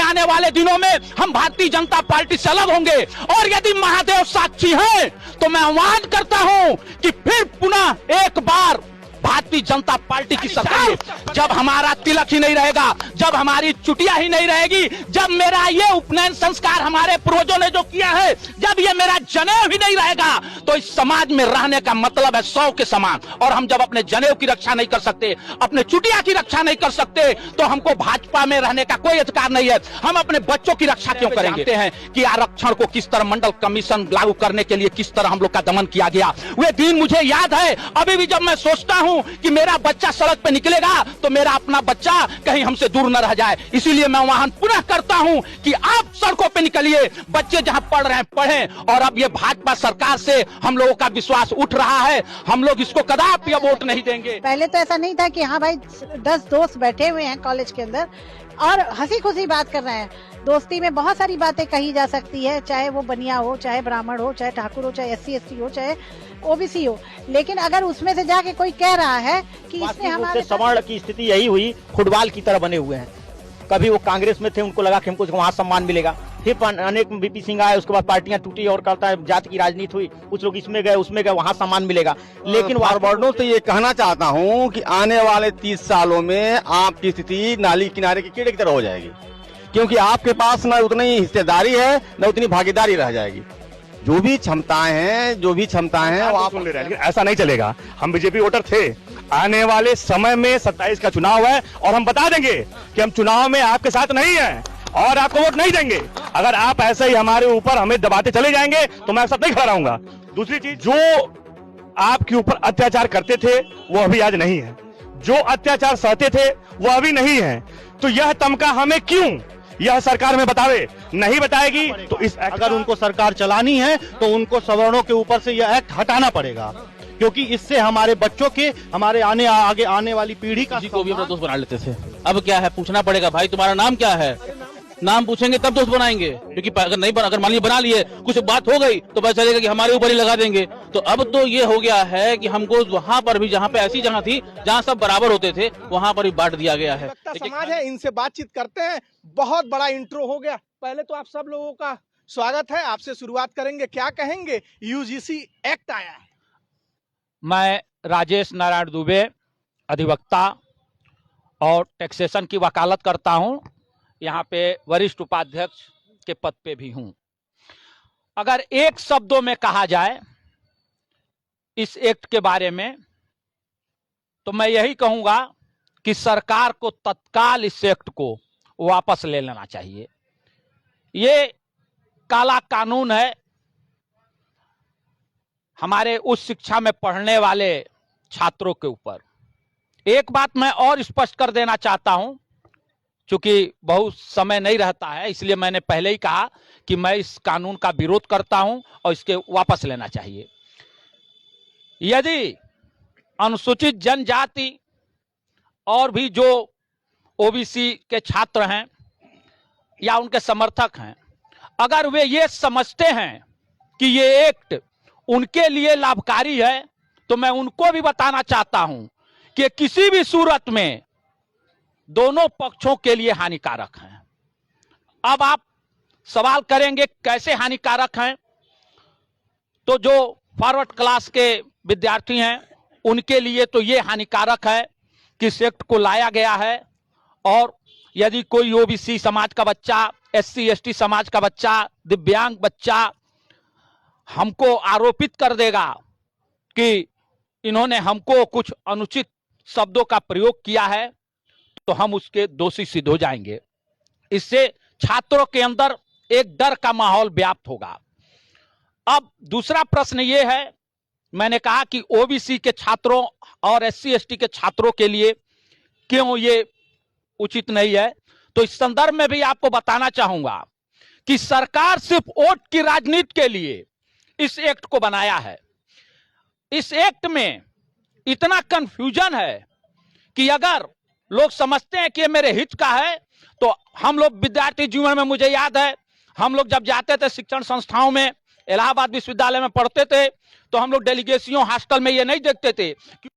आने वाले दिनों में हम भारतीय जनता पार्टी से अलग होंगे। और यदि महादेव साक्षी हैं तो मैं आह्वान करता हूं कि फिर पुनः एक बार भारतीय जनता पार्टी की सरकार, जब हमारा तिलक ही नहीं रहेगा, जब हमारी चुटिया ही नहीं रहेगी, जब मेरा ये उपनयन संस्कार हमारे पूर्वजों ने जो किया है, जब ये मेरा जनेऊ ही नहीं रहेगा, तो इस समाज में रहने का मतलब है 100 के समान। और हम जब अपने जनेऊ की रक्षा नहीं कर सकते, अपने चुटिया की रक्षा नहीं कर सकते, तो हमको भाजपा में रहने का कोई अधिकार नहीं है। हम अपने बच्चों की रक्षा क्यों करेंगे? हैं कि आरक्षण को किस तरह मंडल कमीशन लागू करने के लिए किस तरह हम लोग का दमन किया गया, वे दिन मुझे याद है। अभी भी जब मैं सोचता हूं कि मेरा बच्चा सड़क पे निकलेगा तो मेरा अपना बच्चा कहीं हमसे दूर न रह जाए, इसीलिए मैं आह्वान पुनः करता हूं कि आप सड़कों पे निकलिए, बच्चे जहां पढ़ रहे हैं पढ़ें। और अब ये भाजपा सरकार से हम लोगों का विश्वास उठ रहा है, हम लोग इसको कदापि वोट नहीं देंगे। पहले तो ऐसा नहीं था कि हाँ भाई 10 दोस्त बैठे हुए हैं कॉलेज के अंदर और हंसी खुशी बात कर रहे हैं। दोस्ती में बहुत सारी बातें कही जा सकती है, चाहे वो बनिया हो, चाहे ब्राह्मण हो, चाहे ठाकुर हो, चाहे SC ST हो, चाहे OBC हो। लेकिन अगर उसमें से जाके कोई कह रहा है कि इसने हमारे सवर्ण की स्थिति यही हुई, फुटबॉल की तरह बने हुए हैं। कभी वो कांग्रेस में थे, उनको लगा कि हमको वहाँ सम्मान मिलेगा, फिर अनेक VP सिंह आए, उसके बाद पार्टियां टूटी और कहता है जाति की राजनीति हुई, कुछ लोग इसमें गए उसमें गए, वहाँ सम्मान मिलेगा। लेकिन फॉरवर्डों से ये कहना चाहता हूँ कि आने वाले 30 सालों में आपकी स्थिति नाली किनारे के कीड़े की तरह हो जाएगी, क्योंकि आपके पास न उतनी हिस्सेदारी है न उतनी भागीदारी रह जाएगी। जो भी क्षमताएं हैं वो आप सुन ले रहे हैं, लेकिन ऐसा नहीं चलेगा। हम बीजेपी वोटर थे, आने वाले समय में 27 का चुनाव है और हम बता देंगे कि हम चुनाव में आपके साथ नहीं हैं और आपको वोट नहीं देंगे। अगर आप ऐसे ही हमारे ऊपर हमें दबाते चले जाएंगे तो मैं साथ नहीं खड़ा रहूंगा। दूसरी चीज, जो आपके ऊपर अत्याचार करते थे वो अभी आज नहीं है, जो अत्याचार सहते थे वो अभी नहीं है। तो यह तमका हमें क्यों, यह सरकार में बतावे, नहीं बताएगी तो इस अगर उनको सरकार चलानी है तो उनको सवर्णों के ऊपर से यह एक्ट हटाना पड़ेगा, क्योंकि इससे हमारे बच्चों के, हमारे आगे आने वाली पीढ़ी का को भी अपना दोस्त बना लेते थे। अब क्या है, पूछना पड़ेगा भाई तुम्हारा नाम क्या है, नाम पूछेंगे तब दोस्त बनाएंगे। क्योंकि अगर नहीं बना, अगर मान लीजिए बना लिए, कुछ बात हो गई तो पता चलेगा कि हमारे ऊपर ही लगा देंगे। तो अब तो ये हो गया है कि हमको वहां पर भी, जहां पे ऐसी जगह थी जहां सब बराबर होते थे, वहां पर भी बांट दिया गया है। समाज है, इनसे बातचीत करते हैं। बहुत बड़ा इंट्रो हो गया। पहले तो आप सब लोगों का स्वागत है, आपसे शुरुआत करेंगे, क्या कहेंगे? UGC एक्ट आया है। मैं राजेश नारायण दुबे, अधिवक्ता और टैक्सेशन की वकालत करता हूं, यहाँ पे वरिष्ठ उपाध्यक्ष के पद पे भी हूं। अगर एक शब्दों में कहा जाए इस एक्ट के बारे में तो मैं यही कहूंगा कि सरकार को तत्काल इस एक्ट को वापस ले लेना चाहिए। ये काला कानून है हमारे उच्च शिक्षा में पढ़ने वाले छात्रों के ऊपर। एक बात मैं और स्पष्ट कर देना चाहता हूं, क्योंकि बहुत समय नहीं रहता है, इसलिए मैंने पहले ही कहा कि मैं इस कानून का विरोध करता हूं और इसके वापस लेना चाहिए। यदि अनुसूचित जनजाति और भी जो OBC के छात्र हैं या उनके समर्थक हैं, अगर वे ये समझते हैं कि ये एक्ट उनके लिए लाभकारी है, तो मैं उनको भी बताना चाहता हूं कि किसी भी सूरत में दोनों पक्षों के लिए हानिकारक हैं। अब आप सवाल करेंगे कैसे हानिकारक हैं, तो जो फॉरवर्ड क्लास के विद्यार्थी हैं उनके लिए तो ये हानिकारक है कि इस एक्ट को लाया गया है। और यदि कोई OBC समाज का बच्चा, SC ST समाज का बच्चा, दिव्यांग बच्चा हमको आरोपित कर देगा कि इन्होंने हमको कुछ अनुचित शब्दों का प्रयोग किया है, तो हम उसके दोषी सिद्ध हो जाएंगे। इससे छात्रों के अंदर एक डर का माहौल व्याप्त होगा। अब दूसरा प्रश्न ये है, मैंने कहा कि OBC के छात्रों और SC ST के छात्रों के लिए क्यों ये उचित नहीं है, तो इस संदर्भ में भी आपको बताना चाहूंगा कि सरकार सिर्फ वोट की राजनीति के लिए इस एक्ट को बनाया है। इस एक्ट में इतना कंफ्यूजन है कि अगर लोग समझते हैं कि ये मेरे हित का है, तो हम लोग विद्यार्थी जीवन में, मुझे याद है हम लोग जब जाते थे शिक्षण संस्थाओं में, इलाहाबाद विश्वविद्यालय में पढ़ते थे, तो हम लोग डेलीगेशियों हॉस्टल में ये नहीं देखते थे कि